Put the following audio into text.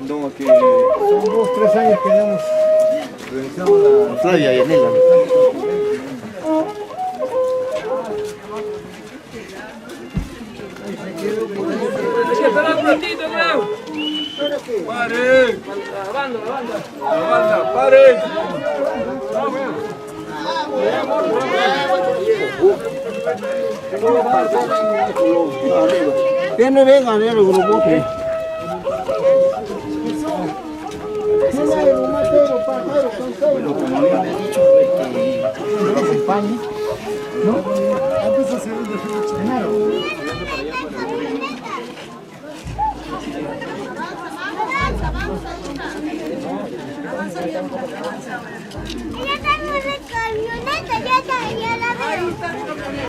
No, que son 2, 3 años que hemos realizado la Flavia y Anela. Hay que esperar un ratito, creo. ¡Paren! La banda, paren. Tiene vengan el grupo que. Bueno, como había dicho, que nos acompañe, ¿no? Antes de hacer el desfile chilenaro. Avanza.